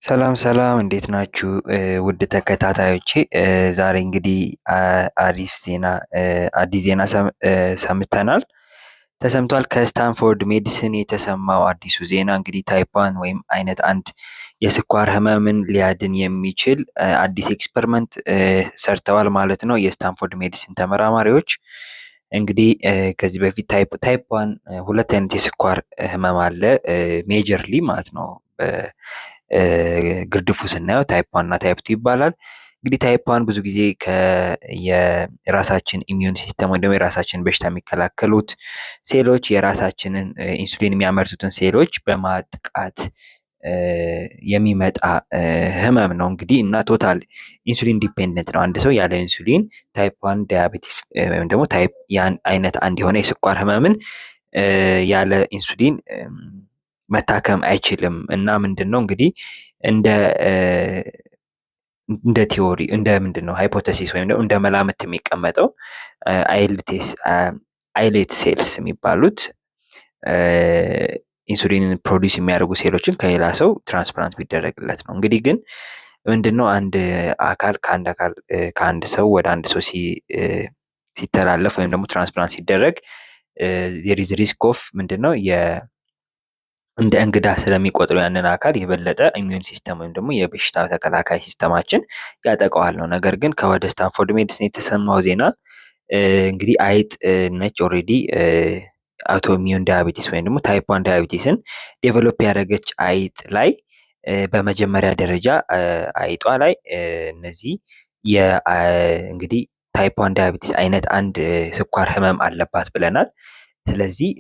ሰላም ሰላም እንዴት ናችሁ? ውድ ተከታታዮቼ ዛሬ እንግዲህ አዲስ ዜና ሰምተናል ተሰምቷል። ከስታንፎርድ ሜዲሲን የተሰማው አዲሱ ዜና እንግዲህ ታይፕ 1 ወይም አይነት አንድ የስኳር ህመምን ሊያድን የሚችል አዲስ ኤክስፐሪመንት ሰርተዋል ማለት ነው የስታንፎርድ ሜዲሲን ተመራማሪዎች። እንግዲህ ከዚህ በፊት ታይፕ 1 ሁለት አይነት የስኳር ህመም አለ ሜጀርሊ ማለት ነው። ግርድፉ ስናየው ታይፕ 1 እና ታይፕ 2 ይባላል። እንግዲህ ታይፕ 1 ብዙ ጊዜ የራሳችን ኢሚዩን ሲስተም ወይም ደግሞ የራሳችን በሽታ የሚከላከሉት ሴሎች የራሳችንን ኢንሱሊን የሚያመርቱትን ሴሎች በማጥቃት የሚመጣ ህመም ነው እንግዲህ እና ቶታል ኢንሱሊን ዲፔንደንት ነው። አንድ ሰው ያለ ኢንሱሊን ታይፕ 1 ዳያቤቲስ ወይም ደግሞ ታይፕ አይነት አንድ የሆነ የስኳር ህመምን ያለ ኢንሱሊን መታከም አይችልም እና ምንድን ነው እንግዲህ እንደ ቲዎሪ እንደ ምንድን ነው ሃይፖተሲስ ወይም ደግሞ እንደ መላምት የሚቀመጠው አይሌት ሴልስ የሚባሉት ኢንሱሊንን ፕሮዲስ የሚያደርጉ ሴሎችን ከሌላ ሰው ትራንስፕላንት ቢደረግለት ነው። እንግዲህ ግን ምንድነው አንድ አካል ከአንድ ሰው ወደ አንድ ሰው ሲተላለፍ ወይም ደግሞ ትራንስፕላንት ሲደረግ ዜሪዝ ሪስክ ኦፍ ምንድነው እንደ እንግዳ ስለሚቆጥሩ ያንን አካል የበለጠ ኢሚዩን ሲስተም ወይም ደግሞ የበሽታ ተከላካይ ሲስተማችን ያጠቃዋል ነው። ነገር ግን ከወደ ስታንፎርድ ሜዲሲን የተሰማው ዜና እንግዲህ አይጥ ነች ኦልሬዲ አውቶ ኢሚዩን ዳያቤቲስ ወይም ደግሞ ታይፕ 1 ዳያቤቲስን ዴቨሎፕ ያደረገች አይጥ ላይ በመጀመሪያ ደረጃ አይጧ ላይ እነዚህ እንግዲህ ታይፕ 1 ዳያቤቲስ አይነት አንድ ስኳር ህመም አለባት ብለናል። ስለዚህ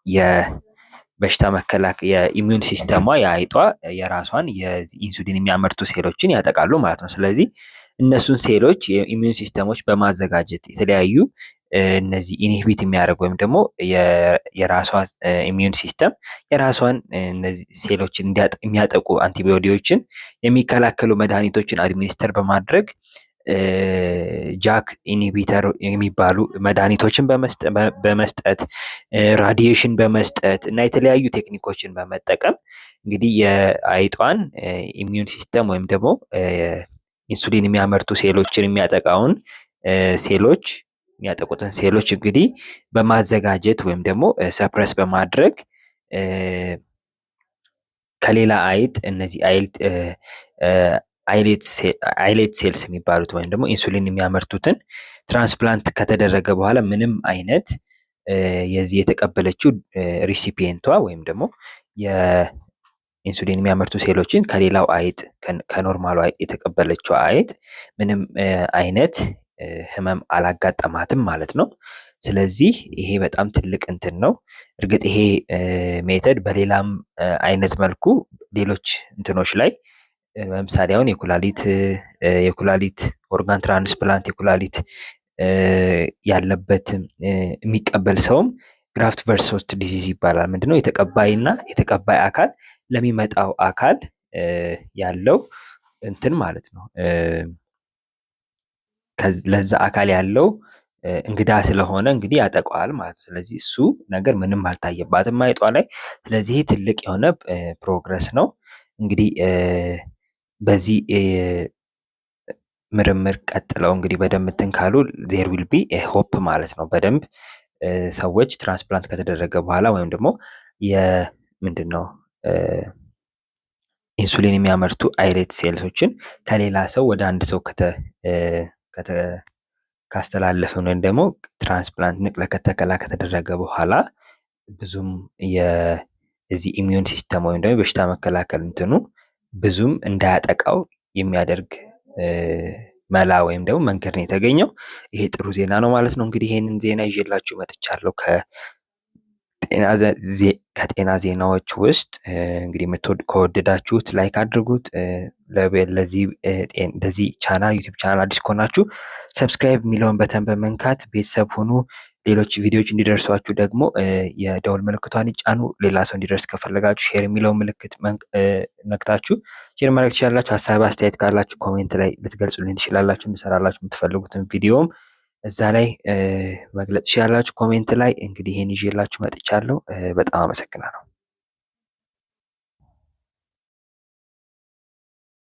የበሽታ መከላከል የኢሚዩን ሲስተሟ የአይጧ የራሷን የኢንሱሊን የሚያመርቱ ሴሎችን ያጠቃሉ ማለት ነው። ስለዚህ እነሱን ሴሎች የኢሚዩን ሲስተሞች በማዘጋጀት የተለያዩ እነዚህ ኢንሂቢት የሚያደርጉ ወይም ደግሞ የራሷ ኢሚዩን ሲስተም የራሷን እነዚህ ሴሎችን የሚያጠቁ አንቲባዮቲዎችን የሚከላከሉ መድኃኒቶችን አድሚኒስተር በማድረግ ጃክ ኢንሂቢተር የሚባሉ መድኃኒቶችን በመስጠት ራዲዬሽን በመስጠት እና የተለያዩ ቴክኒኮችን በመጠቀም እንግዲህ የአይጧን ኢሚዩን ሲስተም ወይም ደግሞ ኢንሱሊን የሚያመርቱ ሴሎችን የሚያጠቃውን የሚያጠቁትን ሴሎች እንግዲህ በማዘጋጀት ወይም ደግሞ ሰፕረስ በማድረግ ከሌላ አይጥ እነዚህ አይሌት ሴልስ የሚባሉት ወይም ደግሞ ኢንሱሊን የሚያመርቱትን ትራንስፕላንት ከተደረገ በኋላ ምንም አይነት የዚህ የተቀበለችው ሪሲፒየንቷ ወይም ደግሞ የኢንሱሊን የሚያመርቱ ሴሎችን ከሌላው አይጥ ከኖርማሉ አይጥ የተቀበለችው አይጥ ምንም አይነት ህመም አላጋጠማትም ማለት ነው። ስለዚህ ይሄ በጣም ትልቅ እንትን ነው። እርግጥ ይሄ ሜተድ በሌላም አይነት መልኩ ሌሎች እንትኖች ላይ ለምሳሌ አሁን የኩላሊት ኦርጋን ትራንስፕላንት የኩላሊት ያለበት የሚቀበል ሰውም ግራፍት ቨርሰስ ሆስት ዲዚዝ ይባላል። ምንድነው የተቀባይና የተቀባይ አካል ለሚመጣው አካል ያለው እንትን ማለት ነው። ለዛ አካል ያለው እንግዳ ስለሆነ እንግዲህ ያጠቃዋል ማለት ነው። ስለዚህ እሱ ነገር ምንም አልታየባትም አይጧ ላይ። ስለዚህ ትልቅ የሆነ ፕሮግረስ ነው። እንግዲህ በዚህ ምርምር ቀጥለው እንግዲህ በደንብ እንትን ካሉ ዜር ዊል ቢ ሆፕ ማለት ነው። በደንብ ሰዎች ትራንስፕላንት ከተደረገ በኋላ ወይም ደግሞ ምንድነው ኢንሱሊን የሚያመርቱ አይሌት ሴልሶችን ከሌላ ሰው ወደ አንድ ሰው ካስተላለፍን ወይም ደግሞ ትራንስፕላንት ንቅለ ተከላ ከተደረገ በኋላ ብዙም የዚህ ኢሚዩን ሲስተም ወይም ደግሞ በሽታ መከላከል እንትኑ ብዙም እንዳያጠቃው የሚያደርግ መላ ወይም ደግሞ መንገድ ነው የተገኘው። ይሄ ጥሩ ዜና ነው ማለት ነው። እንግዲህ ይሄንን ዜና ይዤላችሁ መጥቻለሁ ከጤና ዜናዎች ውስጥ እንግዲህ ከወደዳችሁት ላይክ አድርጉት። ለዚህ ቻናል ዩቲዩብ ቻናል አዲስ ከሆናችሁ ሰብስክራይብ የሚለውን በተን በመንካት ቤተሰብ ሁኑ። ሌሎች ቪዲዮዎች እንዲደርሷችሁ ደግሞ የደውል ምልክቷን ይጫኑ። ሌላ ሰው እንዲደርስ ከፈለጋችሁ ሼር የሚለውን ምልክት ነክታችሁ ሼር ማድረግ ትችላላችሁ። ሀሳብ አስተያየት ካላችሁ ኮሜንት ላይ ልትገልጹልኝ ትችላላችሁ። እንድሰራላችሁ የምትፈልጉትን ቪዲዮም እዛ ላይ መግለጽ ትችላላችሁ ኮሜንት ላይ። እንግዲህ ይሄን ይዤላችሁ መጥቻለሁ። በጣም አመሰግናለሁ።